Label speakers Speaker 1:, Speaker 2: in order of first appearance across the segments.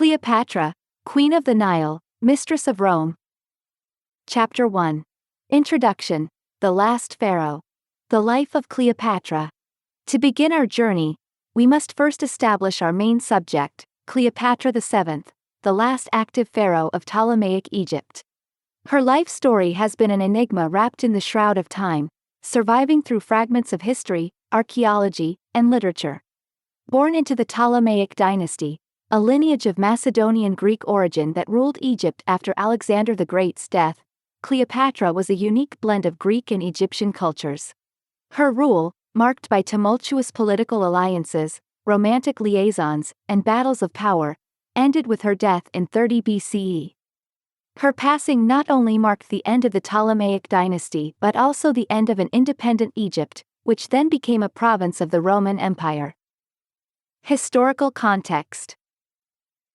Speaker 1: Cleopatra, Queen of the Nile, Mistress of Rome. Chapter 1. Introduction, The Last Pharaoh. The Life of Cleopatra. To begin our journey, we must first establish our main subject, Cleopatra VII, the last active pharaoh of Ptolemaic Egypt. Her life story has been an enigma wrapped in the shroud of time, surviving through fragments of history, archaeology, and literature. Born into the Ptolemaic dynasty, a lineage of Macedonian Greek origin that ruled Egypt after Alexander the Great's death, Cleopatra was a unique blend of Greek and Egyptian cultures. Her rule, marked by tumultuous political alliances, romantic liaisons, and battles of power, ended with her death in 30 BCE. Her passing not only marked the end of the Ptolemaic dynasty but also the end of an independent Egypt, which then became a province of the Roman Empire. Historical context.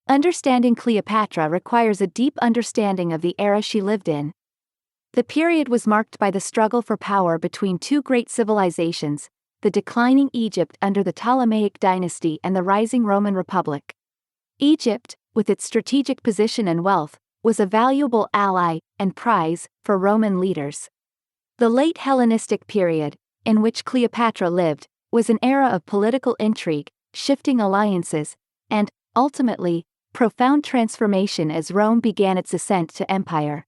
Speaker 1: Understanding Cleopatra requires a deep understanding of the era she lived in. The period was marked by the struggle for power between two great civilizations, the declining Egypt under the Ptolemaic dynasty and the rising Roman Republic. Egypt, with its strategic position and wealth, was a valuable ally and prize for Roman leaders. The late Hellenistic period, in which Cleopatra lived, was an era of political intrigue, shifting alliances, and, ultimately, profound transformation as Rome began its ascent to empire.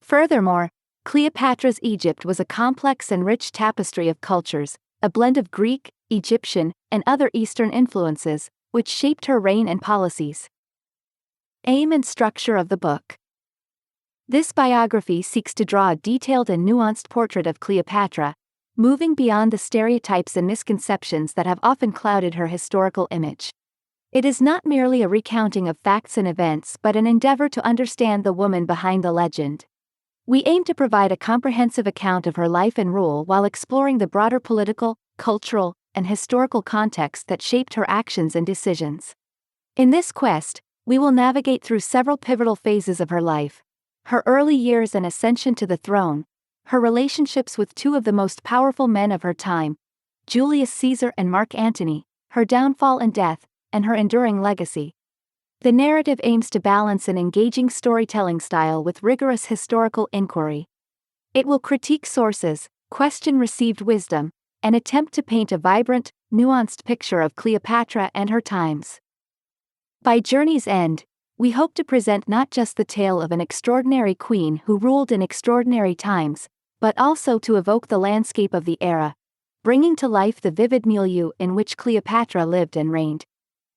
Speaker 1: Furthermore, Cleopatra's Egypt was a complex and rich tapestry of cultures, a blend of Greek, Egyptian, and other Eastern influences, which shaped her reign and policies. Aim and structure of the book. This biography seeks to draw a detailed and nuanced portrait of Cleopatra, moving beyond the stereotypes and misconceptions that have often clouded her historical image. It is not merely a recounting of facts and events but an endeavor to understand the woman behind the legend. We aim to provide a comprehensive account of her life and rule while exploring the broader political, cultural, and historical context that shaped her actions and decisions. In this quest, we will navigate through several pivotal phases of her life: her early years and ascension to the throne, her relationships with two of the most powerful men of her time, Julius Caesar and Mark Antony, her downfall and death, and her enduring legacy. The narrative aims to balance an engaging storytelling style with rigorous historical inquiry. It will critique sources, question received wisdom, and attempt to paint a vibrant, nuanced picture of Cleopatra and her times. By journey's end, we hope to present not just the tale of an extraordinary queen who ruled in extraordinary times, but also to evoke the landscape of the era, bringing to life the vivid milieu in which Cleopatra lived and reigned.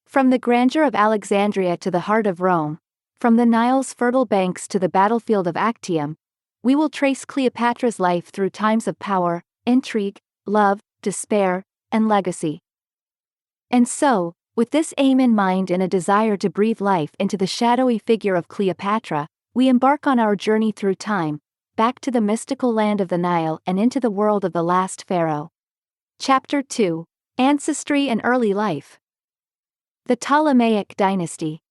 Speaker 1: From the grandeur of Alexandria to the heart of Rome, from the Nile's fertile banks to the battlefield of Actium, we will trace Cleopatra's life through times of power, intrigue, love, despair, and legacy. And so, with this aim in mind and a desire to breathe life into the shadowy figure of Cleopatra, we embark on our journey through time, back to the mystical land of the Nile and into the world of the last pharaoh. Chapter 2. Ancestry and Early Life. The Ptolemaic Dynasty.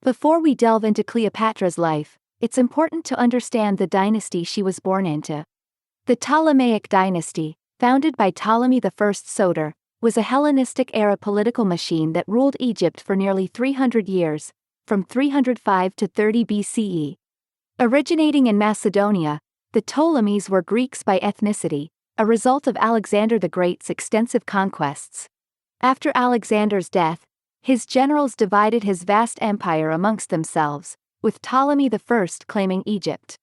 Speaker 1: Before we delve into Cleopatra's life, it's important to understand the dynasty she was born into. The Ptolemaic dynasty, founded by Ptolemy I Soter, was a Hellenistic-era political machine that ruled Egypt for nearly 300 years, from 305 to 30 BCE. Originating in Macedonia, the Ptolemies were Greeks by ethnicity, a result of Alexander the Great's extensive conquests. After Alexander's death, his generals divided his vast empire amongst themselves, with Ptolemy I claiming Egypt.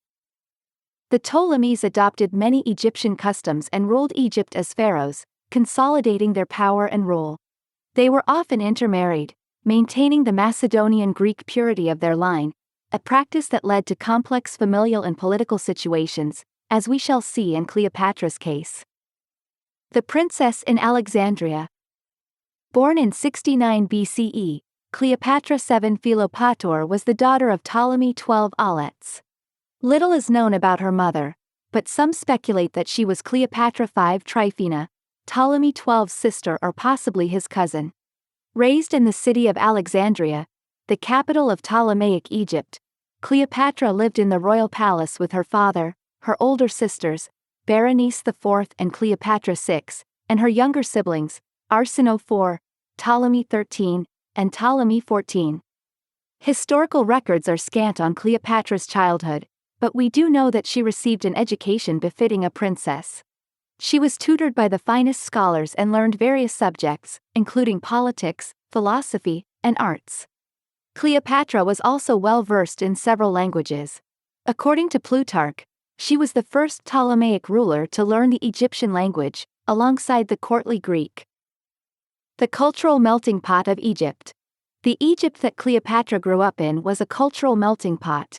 Speaker 1: The Ptolemies adopted many Egyptian customs and ruled Egypt as pharaohs, consolidating their power and rule. They were often intermarried, maintaining the Macedonian Greek purity of their line, a practice that led to complex familial and political situations, as we shall see in Cleopatra's case. The Princess in Alexandria. Born in 69 BCE, Cleopatra VII Philopator was the daughter of Ptolemy XII Auletes. Little is known about her mother, but some speculate that she was Cleopatra V Tryphena, Ptolemy XII's sister or possibly his cousin. Raised in the city of Alexandria, the capital of Ptolemaic Egypt, Cleopatra lived in the royal palace with her father, her older sisters, Berenice IV and Cleopatra VI, and her younger siblings, Arsinoe IV, Ptolemy XIII, and Ptolemy XIV. Historical records are scant on Cleopatra's childhood, but we do know that she received an education befitting a princess. She was tutored by the finest scholars and learned various subjects, including politics, philosophy, and arts. Cleopatra was also well versed in several languages. According to Plutarch, she was the first Ptolemaic ruler to learn the Egyptian language, alongside the courtly Greek. The cultural melting pot of Egypt. The Egypt that Cleopatra grew up in was a cultural melting pot.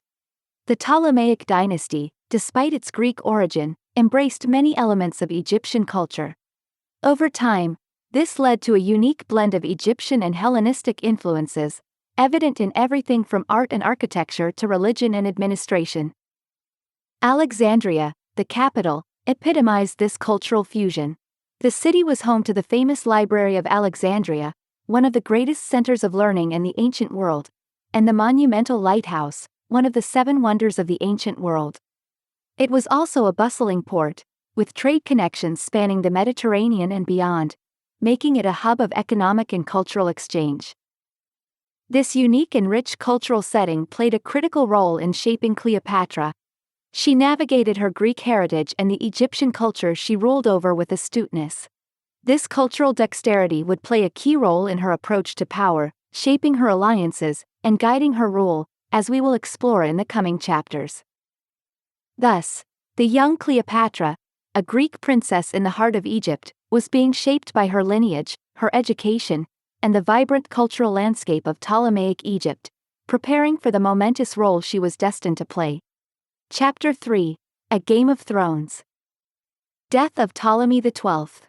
Speaker 1: The Ptolemaic dynasty, despite its Greek origin, embraced many elements of Egyptian culture. Over time, this led to a unique blend of Egyptian and Hellenistic influences, evident in everything from art and architecture to religion and administration. Alexandria, the capital, epitomized this cultural fusion. The city was home to the famous Library of Alexandria, one of the greatest centers of learning in the ancient world, and the monumental lighthouse, one of the seven wonders of the ancient world. It was also a bustling port, with trade connections spanning the Mediterranean and beyond, making it a hub of economic and cultural exchange. This unique and rich cultural setting played a critical role in shaping Cleopatra. She navigated her Greek heritage and the Egyptian culture she ruled over with astuteness. This cultural dexterity would play a key role in her approach to power, shaping her alliances, and guiding her rule, as we will explore in the coming chapters. Thus, the young Cleopatra, a Greek princess in the heart of Egypt, was being shaped by her lineage, her education, and the vibrant cultural landscape of Ptolemaic Egypt, preparing for the momentous role she was destined to play. Chapter 3: A Game of Thrones. Death of Ptolemy XII.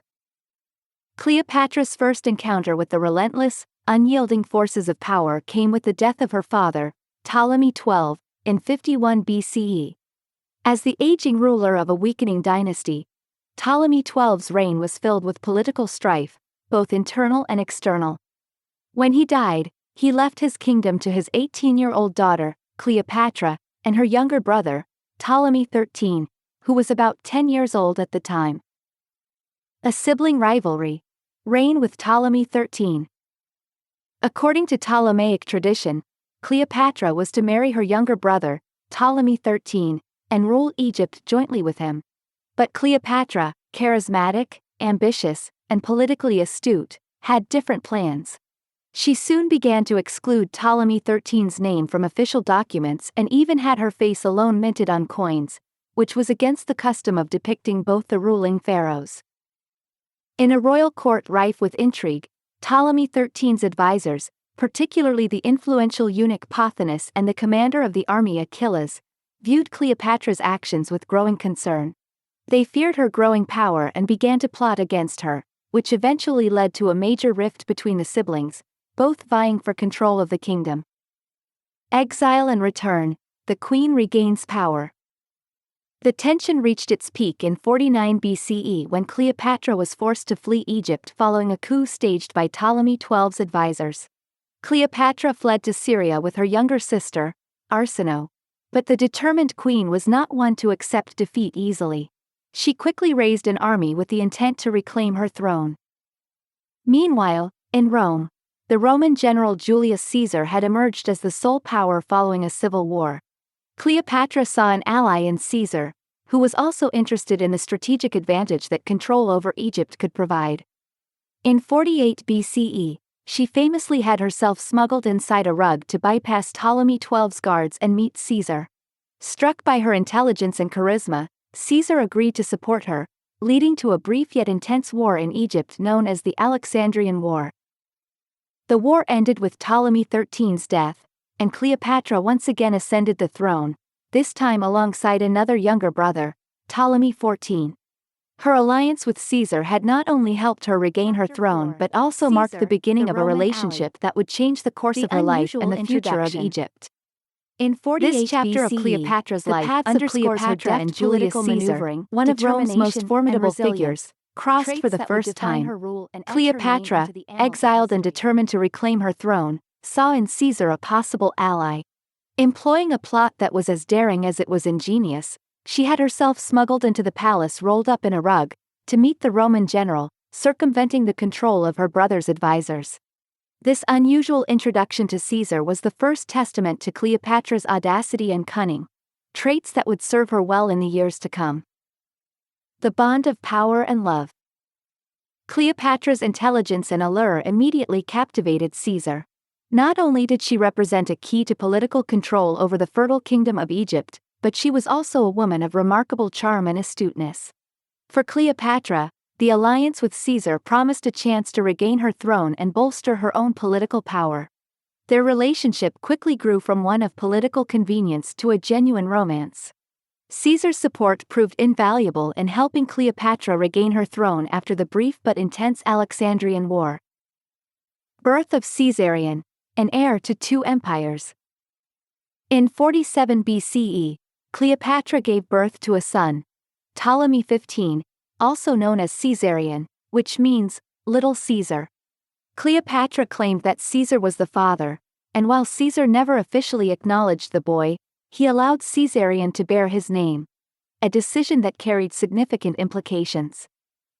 Speaker 1: Cleopatra's first encounter with the relentless, unyielding forces of power came with the death of her father, Ptolemy XII, in 51 BCE. As the aging ruler of a weakening dynasty, Ptolemy XII's reign was filled with political strife, both internal and external. When he died, he left his kingdom to his 18-year-old daughter, Cleopatra, and her younger brother, Ptolemy XIII, who was about 10 years old at the time. A sibling rivalry. Reign with Ptolemy XIII. According to Ptolemaic tradition, Cleopatra was to marry her younger brother, Ptolemy XIII, and rule Egypt jointly with him. But Cleopatra, charismatic, ambitious, and politically astute, had different plans. She soon began to exclude Ptolemy XIII's name from official documents and even had her face alone minted on coins, which was against the custom of depicting both the ruling pharaohs. In a royal court rife with intrigue, Ptolemy XIII's advisors, particularly the influential eunuch Pothinus and the commander of the army Achilles, viewed Cleopatra's actions with growing concern. They feared her growing power and began to plot against her, which eventually led to a major rift between the siblings, both vying for control of the kingdom. Exile and return, the queen regains power. The tension reached its peak in 49 BCE when Cleopatra was forced to flee Egypt following a coup staged by Ptolemy XII's advisors. Cleopatra fled to Syria with her younger sister, Arsinoe. But the determined queen was not one to accept defeat easily. She quickly raised an army with the intent to reclaim her throne. Meanwhile, in Rome, the Roman general Julius Caesar had emerged as the sole power following a civil war. Cleopatra saw an ally in Caesar, who was also interested in the strategic advantage that control over Egypt could provide. In 48 BCE, she famously had herself smuggled inside a rug to bypass Ptolemy XII's guards and meet Caesar. Struck by her intelligence and charisma, Caesar agreed to support her, leading to a brief yet intense war in Egypt known as the Alexandrian War. The war ended with Ptolemy XIII's death, and Cleopatra once again ascended the throne, this time alongside another younger brother, Ptolemy XIV. Her alliance with Caesar had not only helped her regain her throne but also marked the beginning of a relationship that would change the course of her life and the future of Egypt. In 48 this chapter of Cleopatra's life underscores her deft and Julius Caesar, one of Rome's most formidable figures, crossed for the first time. Cleopatra, exiled and determined to reclaim her throne, saw in Caesar a possible ally. Employing a plot that was as daring as it was ingenious, she had herself smuggled into the palace rolled up in a rug, to meet the Roman general, circumventing the control of her brother's advisors. This unusual introduction to Caesar was the first testament to Cleopatra's audacity and cunning, traits that would serve her well in the years to come. The bond of power and love. Cleopatra's intelligence and allure immediately captivated Caesar. Not only did she represent a key to political control over the fertile kingdom of Egypt, but she was also a woman of remarkable charm and astuteness. For Cleopatra, the alliance with Caesar promised a chance to regain her throne and bolster her own political power. Their relationship quickly grew from one of political convenience to a genuine romance. Caesar's support proved invaluable in helping Cleopatra regain her throne after the brief but intense Alexandrian War. Birth of Caesarion, an heir to two empires. In 47 BCE, Cleopatra gave birth to a son, Ptolemy XV, also known as Caesarion, which means Little Caesar. Cleopatra claimed that Caesar was the father, and while Caesar never officially acknowledged the boy, he allowed Caesarion to bear his name, a decision that carried significant implications.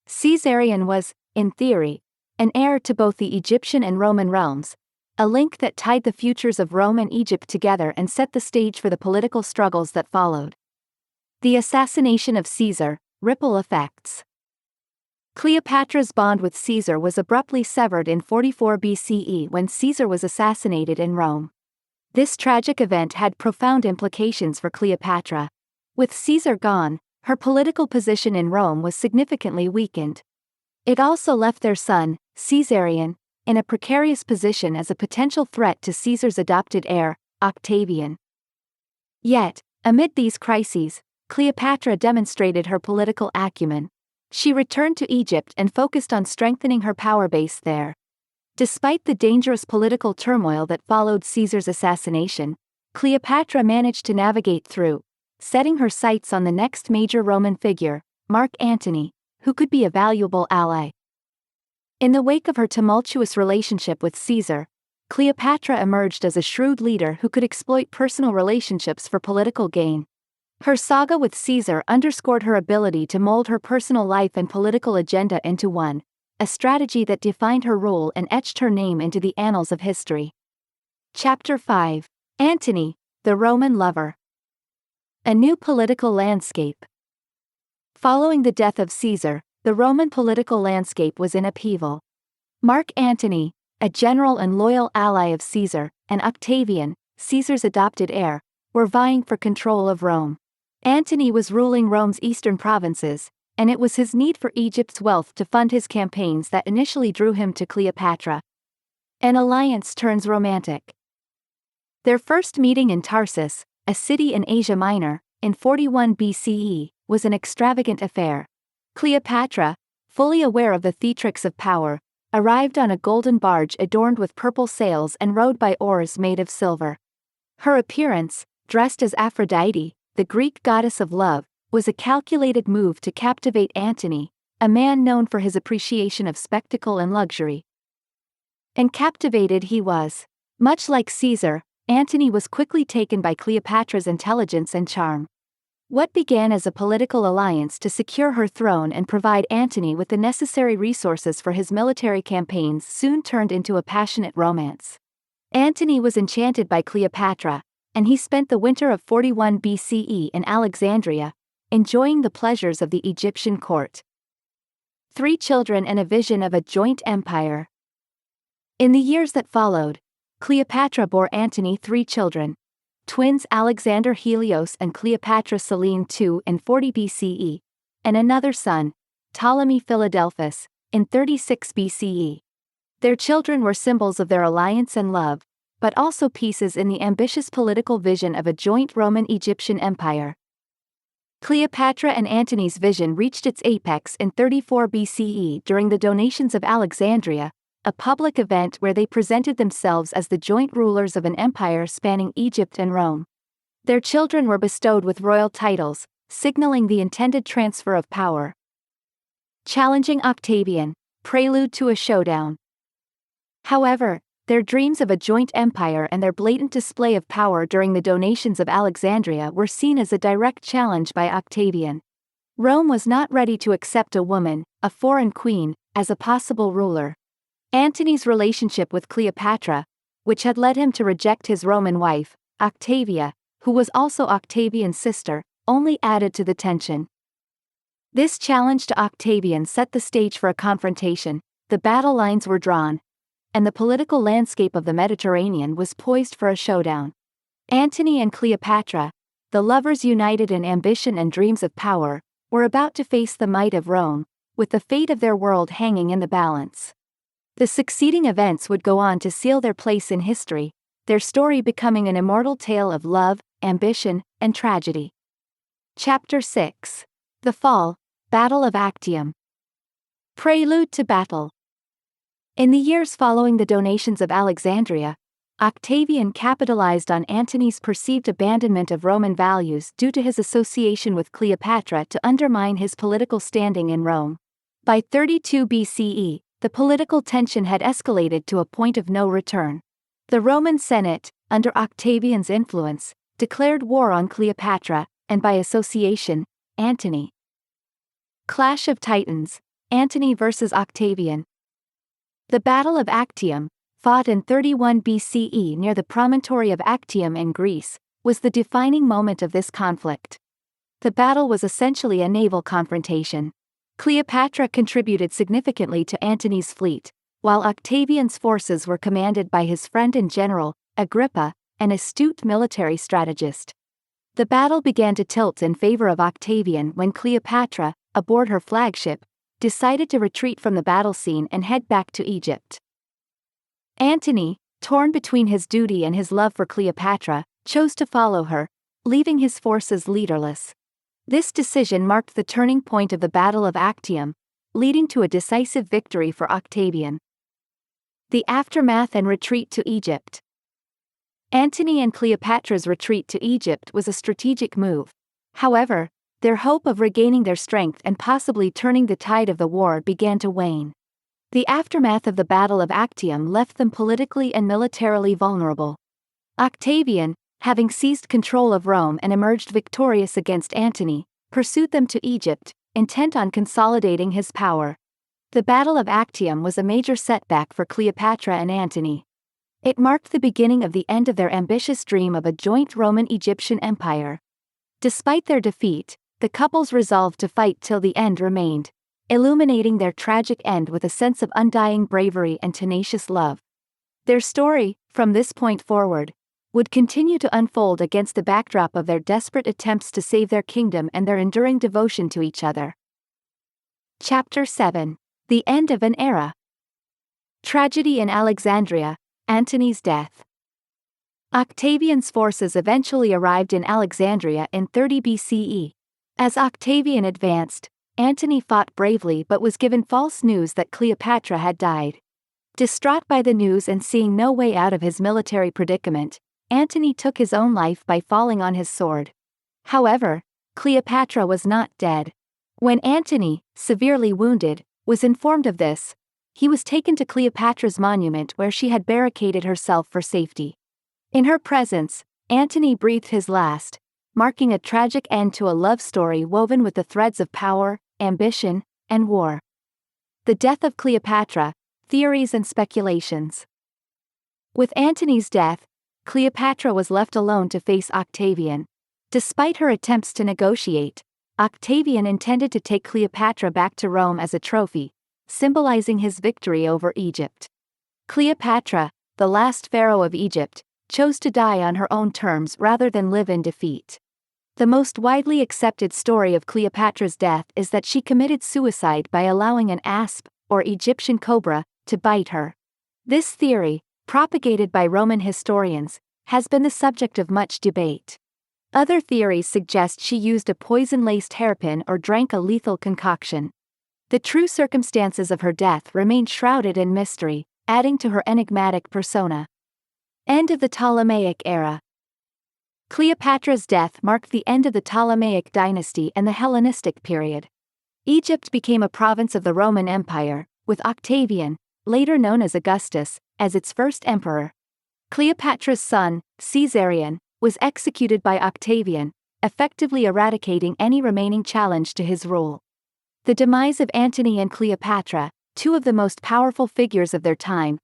Speaker 1: Caesarion was, in theory, an heir to both the Egyptian and Roman realms, a link that tied the futures of Rome and Egypt together and set the stage for the political struggles that followed. The assassination of Caesar, ripple effects. Cleopatra's bond with Caesar was abruptly severed in 44 BCE when Caesar was assassinated in Rome. This tragic event had profound implications for Cleopatra. With Caesar gone, her political position in Rome was significantly weakened. It also left their son, Caesarion, in a precarious position as a potential threat to Caesar's adopted heir, Octavian. Yet, amid these crises, Cleopatra demonstrated her political acumen. She returned to Egypt and focused on strengthening her power base there. Despite the dangerous political turmoil that followed Caesar's assassination, Cleopatra managed to navigate through, setting her sights on the next major Roman figure, Mark Antony, who could be a valuable ally. In the wake of her tumultuous relationship with Caesar, Cleopatra emerged as a shrewd leader who could exploit personal relationships for political gain. Her saga with Caesar underscored her ability to mold her personal life and political agenda into one, a strategy that defined her role and etched her name into the annals of history. Chapter 5. Antony, the Roman Lover. A new political landscape. Following the death of Caesar, the Roman political landscape was in upheaval. Mark Antony, a general and loyal ally of Caesar, and Octavian, Caesar's adopted heir, were vying for control of Rome. Antony was ruling Rome's eastern provinces, and it was his need for Egypt's wealth to fund his campaigns that initially drew him to Cleopatra. An alliance turns romantic. Their first meeting in Tarsus, a city in Asia Minor, in 41 BCE, was an extravagant affair. Cleopatra, fully aware of the theatrics of power, arrived on a golden barge adorned with purple sails and rowed by oars made of silver. Her appearance, dressed as Aphrodite, the Greek goddess of love, was a calculated move to captivate Antony, a man known for his appreciation of spectacle and luxury. And captivated he was. Much like Caesar, Antony was quickly taken by Cleopatra's intelligence and charm. What began as a political alliance to secure her throne and provide Antony with the necessary resources for his military campaigns soon turned into a passionate romance. Antony was enchanted by Cleopatra, and he spent the winter of 41 BCE in Alexandria, enjoying the pleasures of the Egyptian court. 3 children and a vision of a joint empire. In the years that followed, Cleopatra bore Antony 3 children, twins Alexander Helios and Cleopatra Selene II in 40 BCE, and another son, Ptolemy Philadelphus, in 36 BCE. Their children were symbols of their alliance and love, but also pieces in the ambitious political vision of a joint Roman-Egyptian empire. Cleopatra and Antony's vision reached its apex in 34 BCE during the donations of Alexandria, a public event where they presented themselves as the joint rulers of an empire spanning Egypt and Rome. Their children were bestowed with royal titles, signaling the intended transfer of power. Challenging Octavian, prelude to a showdown. However, their dreams of a joint empire and their blatant display of power during the donations of Alexandria were seen as a direct challenge by Octavian. Rome was not ready to accept a woman, a foreign queen, as a possible ruler. Antony's relationship with Cleopatra, which had led him to reject his Roman wife, Octavia, who was also Octavian's sister, only added to the tension. This challenge to Octavian set the stage for a confrontation, the battle lines were drawn, and the political landscape of the Mediterranean was poised for a showdown. Antony and Cleopatra, the lovers united in ambition and dreams of power, were about to face the might of Rome, with the fate of their world hanging in the balance. The succeeding events would go on to seal their place in history, their story becoming an immortal tale of love, ambition, and tragedy. Chapter 6. The Fall, Battle of Actium. Prelude to Battle. In the years following the donations of Alexandria, Octavian capitalized on Antony's perceived abandonment of Roman values due to his association with Cleopatra to undermine his political standing in Rome. By 32 BCE, the political tension had escalated to a point of no return. The Roman Senate, under Octavian's influence, declared war on Cleopatra, and by association, Antony. Clash of Titans, Antony versus Octavian. The Battle of Actium, fought in 31 BCE near the promontory of Actium in Greece, was the defining moment of this conflict. The battle was essentially a naval confrontation. Cleopatra contributed significantly to Antony's fleet, while Octavian's forces were commanded by his friend and general, Agrippa, an astute military strategist. The battle began to tilt in favor of Octavian when Cleopatra, aboard her flagship, decided to retreat from the battle scene and head back to Egypt. Antony, torn between his duty and his love for Cleopatra, chose to follow her, leaving his forces leaderless. This decision marked the turning point of the Battle of Actium, leading to a decisive victory for Octavian. The aftermath and retreat to Egypt. Antony and Cleopatra's retreat to Egypt was a strategic move. However, their hope of regaining their strength and possibly turning the tide of the war began to wane. The aftermath of the Battle of Actium left them politically and militarily vulnerable. Octavian, having seized control of Rome and emerged victorious against Antony, pursued them to Egypt, intent on consolidating his power. The Battle of Actium was a major setback for Cleopatra and Antony. It marked the beginning of the end of their ambitious dream of a joint Roman-Egyptian empire. Despite their defeat, the couple's resolve to fight till the end remained, illuminating their tragic end with a sense of undying bravery and tenacious love. Their story, from this point forward, would continue to unfold against the backdrop of their desperate attempts to save their kingdom and their enduring devotion to each other. Chapter 7. The End of an Era. Tragedy in Alexandria, Antony's death. Octavian's forces eventually arrived in Alexandria in 30 BCE. As Octavian advanced, Antony fought bravely but was given false news that Cleopatra had died. Distraught by the news and seeing no way out of his military predicament, Antony took his own life by falling on his sword. However, Cleopatra was not dead. When Antony, severely wounded, was informed of this, he was taken to Cleopatra's monument where she had barricaded herself for safety. In her presence, Antony breathed his last, marking a tragic end to a love story woven with the threads of power, ambition, and war. The death of Cleopatra, theories and speculations. With Antony's death, Cleopatra was left alone to face Octavian. Despite her attempts to negotiate, Octavian intended to take Cleopatra back to Rome as a trophy, symbolizing his victory over Egypt. Cleopatra, the last pharaoh of Egypt, chose to die on her own terms rather than live in defeat. The most widely accepted story of Cleopatra's death is that she committed suicide by allowing an asp, or Egyptian cobra, to bite her. This theory, propagated by Roman historians, has been the subject of much debate. Other theories suggest she used a poison-laced hairpin or drank a lethal concoction. The true circumstances of her death remain shrouded in mystery, adding to her enigmatic persona. End of the Ptolemaic era. Cleopatra's death marked the end of the Ptolemaic dynasty and the Hellenistic period. Egypt became a province of the Roman Empire, with Octavian, later known as Augustus, as its first emperor. Cleopatra's son, Caesarion, was executed by Octavian, effectively eradicating any remaining challenge to his rule. The demise of Antony and Cleopatra, two of the most powerful figures of their time,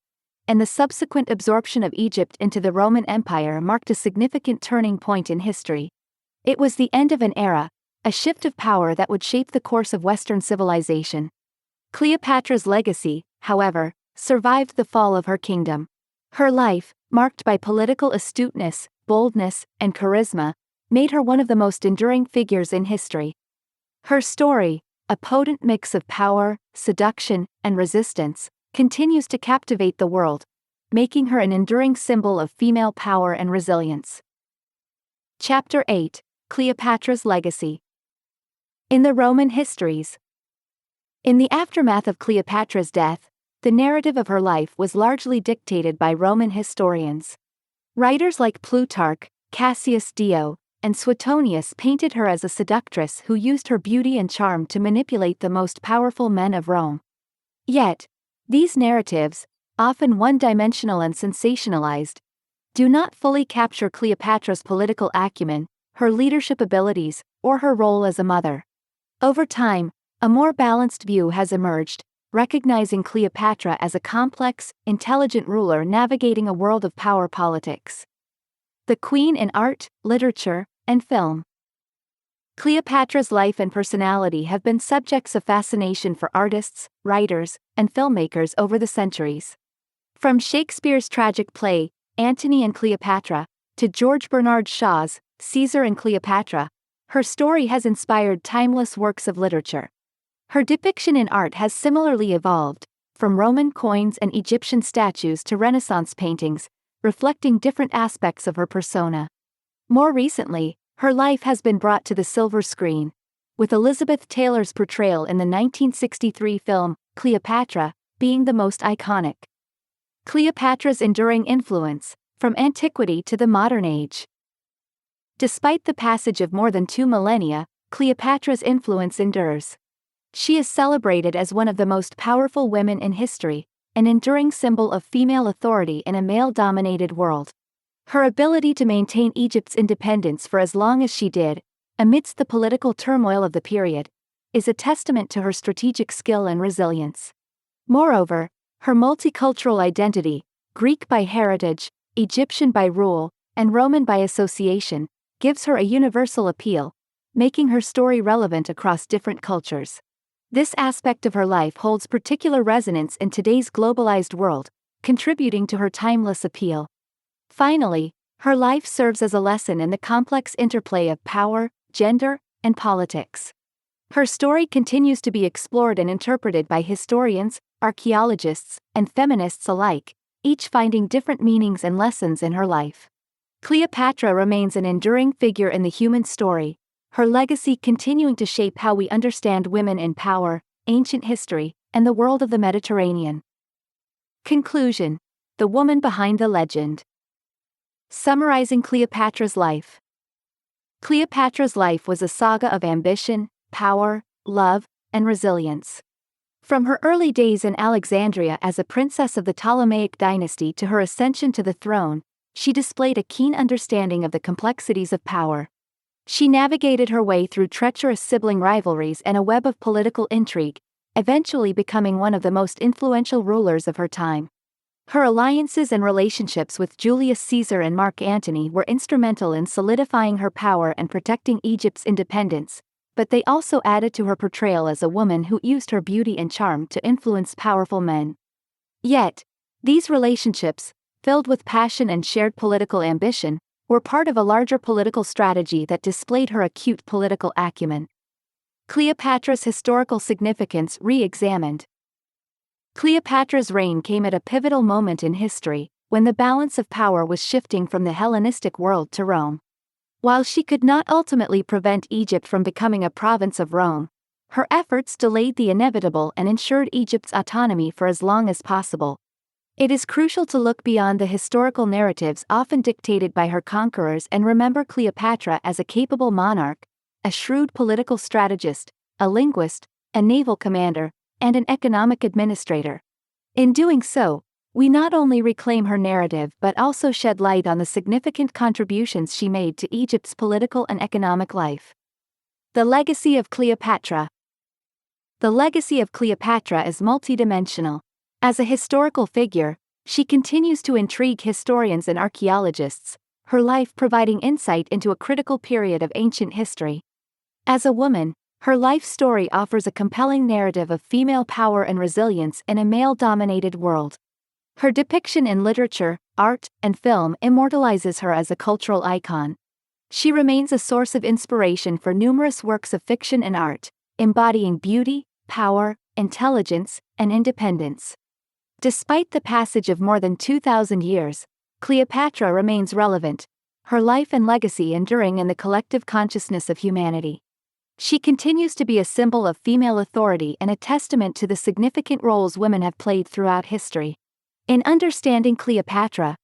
Speaker 1: and the subsequent absorption of Egypt into the Roman Empire marked a significant turning point in history. It was the end of an era, a shift of power that would shape the course of Western civilization. Cleopatra's legacy, however, survived the fall of her kingdom. Her life, marked by political astuteness, boldness, and charisma, made her one of the most enduring figures in history. Her story, a potent mix of power, seduction, and resistance, continues to captivate the world, making her an enduring symbol of female power and resilience. Chapter 8: Cleopatra's Legacy. In the Roman Histories. In the aftermath of Cleopatra's death, the narrative of her life was largely dictated by Roman historians. Writers like Plutarch, Cassius Dio, and Suetonius painted her as a seductress who used her beauty and charm to manipulate the most powerful men of Rome. Yet, these narratives, often one-dimensional and sensationalized, do not fully capture Cleopatra's political acumen, her leadership abilities, or her role as a mother. Over time, a more balanced view has emerged, recognizing Cleopatra as a complex, intelligent ruler navigating a world of power politics. The Queen in art, literature, and film. Cleopatra's life and personality have been subjects of fascination for artists, writers, and filmmakers over the centuries. From Shakespeare's tragic play, Antony and Cleopatra, to George Bernard Shaw's Caesar and Cleopatra, her story has inspired timeless works of literature. Her depiction in art has similarly evolved, from Roman coins and Egyptian statues to Renaissance paintings, reflecting different aspects of her persona. More recently, her life has been brought to the silver screen, with Elizabeth Taylor's portrayal in the 1963 film, Cleopatra, being the most iconic. Cleopatra's enduring influence, from antiquity to the modern age. Despite the passage of more than 2 millennia, Cleopatra's influence endures. She is celebrated as one of the most powerful women in history, an enduring symbol of female authority in a male-dominated world. Her ability to maintain Egypt's independence for as long as she did, amidst the political turmoil of the period, is a testament to her strategic skill and resilience. Moreover, her multicultural identity, Greek by heritage, Egyptian by rule, and Roman by association, gives her a universal appeal, making her story relevant across different cultures. This aspect of her life holds particular resonance in today's globalized world, contributing to her timeless appeal. Finally, her life serves as a lesson in the complex interplay of power, gender, and politics. Her story continues to be explored and interpreted by historians, archaeologists, and feminists alike, each finding different meanings and lessons in her life. Cleopatra remains an enduring figure in the human story, her legacy continuing to shape how we understand women in power, ancient history, and the world of the Mediterranean. Conclusion: the woman behind the legend. Summarizing Cleopatra's life. Cleopatra's life was a saga of ambition, power, love, and resilience. From her early days in Alexandria as a princess of the Ptolemaic dynasty to her ascension to the throne, she displayed a keen understanding of the complexities of power. She navigated her way through treacherous sibling rivalries and a web of political intrigue, eventually becoming one of the most influential rulers of her time. Her alliances and relationships with Julius Caesar and Mark Antony were instrumental in solidifying her power and protecting Egypt's independence, but they also added to her portrayal as a woman who used her beauty and charm to influence powerful men. Yet, these relationships, filled with passion and shared political ambition, were part of a larger political strategy that displayed her acute political acumen. Cleopatra's historical significance re-examined. Cleopatra's reign came at a pivotal moment in history, when the balance of power was shifting from the Hellenistic world to Rome. While she could not ultimately prevent Egypt from becoming a province of Rome, her efforts delayed the inevitable and ensured Egypt's autonomy for as long as possible. It is crucial to look beyond the historical narratives often dictated by her conquerors and remember Cleopatra as a capable monarch, a shrewd political strategist, a linguist, a naval commander, and an economic administrator. In doing so, we not only reclaim her narrative but also shed light on the significant contributions she made to Egypt's political and economic life. The legacy of Cleopatra. The legacy of Cleopatra is multidimensional. As a historical figure, she continues to intrigue historians and archaeologists, her life providing insight into a critical period of ancient history. As a woman, her life story offers a compelling narrative of female power and resilience in a male-dominated world. Her depiction in literature, art, and film immortalizes her as a cultural icon. She remains a source of inspiration for numerous works of fiction and art, embodying beauty, power, intelligence, and independence. Despite the passage of more than 2,000 years, Cleopatra remains relevant, her life and legacy enduring in the collective consciousness of humanity. She continues to be a symbol of female authority and a testament to the significant roles women have played throughout history. In understanding Cleopatra,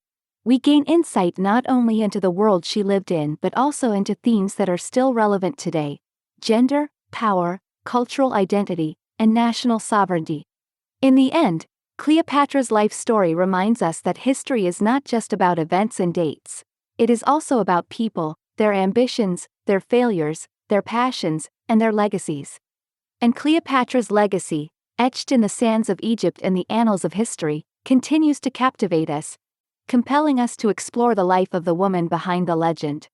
Speaker 1: we gain insight not only into the world she lived in but also into themes that are still relevant today: gender, power, cultural identity, and national sovereignty. In the end, Cleopatra's life story reminds us that history is not just about events and dates. It is also about people, their ambitions, their failures, their passions, and their legacies. And Cleopatra's legacy, etched in the sands of Egypt and the annals of history, continues to captivate us, compelling us to explore the life of the woman behind the legend.